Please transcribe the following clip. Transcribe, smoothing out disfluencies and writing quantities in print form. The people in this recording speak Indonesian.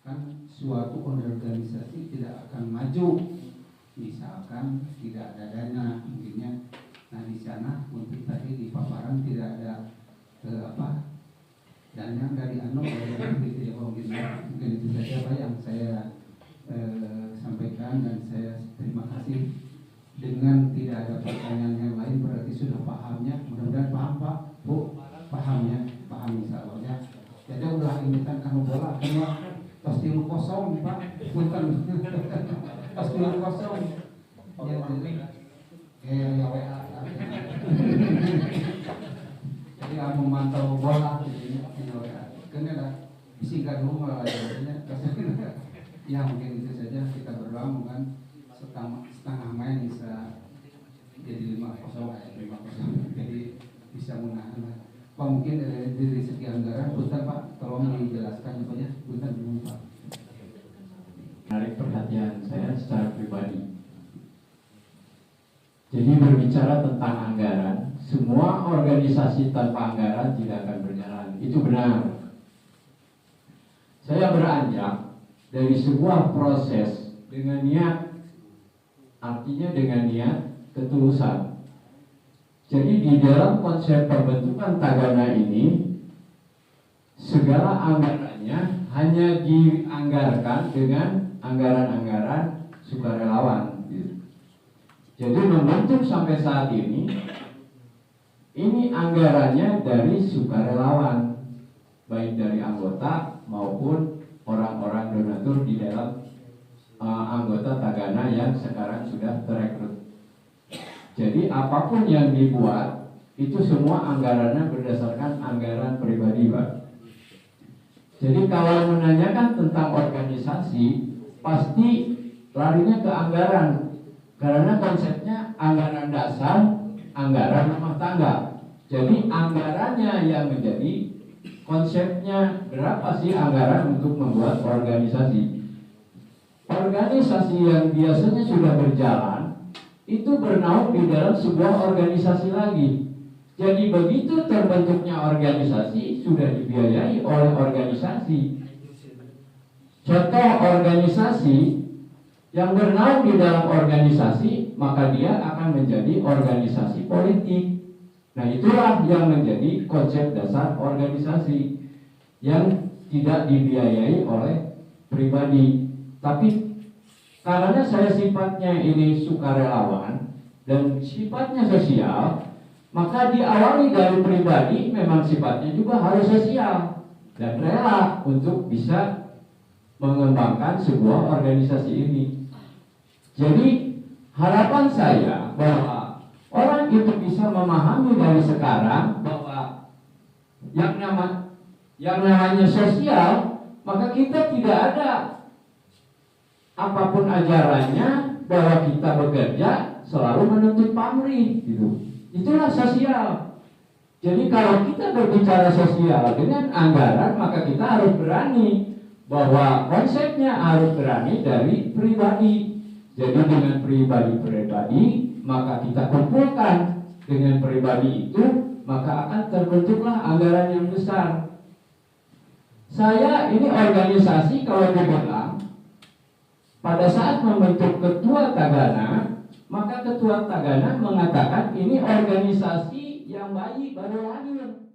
kan suatu organisasi tidak akan maju misalkan tidak ada dana mungkinnya. Nah di sana untuk tadi di paparan tidak ada dana dari gitu ya, mungkin itu saja Pak yang saya sampaikan, dan saya terima kasih. Dengan tidak ada pertanyaan yang lain berarti sudah pahamnya, mudah-mudahan paham Pak Bu, pahamnya paham insya Allah ya. Jadi ulah imitan kamu bola semua tos tilu kosong Pak, bukan tos tilu kosong ya, ya WA jadi kamu memantau bola jadi WA kan ada disingkat dulu malah ya mungkin itu saja. Kita berdoa mungkin setengah main bisa jadi 5-0 jadi bisa menahan lah Pak. Mungkin dari segi anggaran Buntan Pak tolong dijelaskan Pak ya, Buntan dulu Pak. Menarik perhatian saya secara pribadi. Jadi berbicara tentang anggaran, semua organisasi tanpa anggaran tidak akan berjalan. Itu benar. Saya beranjak dari sebuah proses dengan niat, artinya dengan niat ketulusan. Jadi di dalam konsep pembentukan Tagana ini, segala anggarannya hanya dianggarkan dengan anggaran-anggaran sukarelawan. Jadi membentuk sampai saat ini anggarannya dari sukarelawan, baik dari anggota maupun orang-orang donatur di dalam anggota Tagana yang sekarang sudah terekrut. Jadi apapun yang dibuat itu semua anggarannya berdasarkan anggaran pribadi Pak. Jadi kalau menanyakan tentang organisasi pasti larinya ke anggaran, karena konsepnya anggaran dasar, anggaran rumah tangga. Jadi anggarannya yang menjadi konsepnya berapa sih anggaran untuk membuat organisasi. Organisasi yang biasanya sudah berjalan itu bernaung di dalam sebuah organisasi lagi. Jadi begitu terbentuknya organisasi sudah dibiayai oleh organisasi. Contoh organisasi yang bernaung di dalam organisasi, maka dia akan menjadi organisasi politik. Nah itulah yang menjadi konsep dasar organisasi yang tidak dibiayai oleh pribadi. Tapi karena saya sifatnya ini sukarelawan dan sifatnya sosial, maka diawali dari pribadi memang sifatnya juga harus sosial dan rela untuk bisa mengembangkan sebuah organisasi ini. Jadi harapan saya bahwa orang itu bisa memahami dari sekarang bahwa yang namanya sosial, maka kita tidak ada apapun ajarannya bahwa kita bekerja selalu menuntut pamrih gitu. Itulah sosial. Jadi kalau kita berbicara sosial dengan anggaran, maka kita harus berani bahwa konsepnya harus berani dari pribadi. Jadi dengan pribadi-pribadi maka kita kumpulkan dengan pribadi itu, maka akan terbentuklah anggaran yang besar. Saya ini organisasi kalau dibilang pada saat membentuk ketua Tagana, maka ketua Tagana mengatakan ini organisasi yang bayi baru lahir.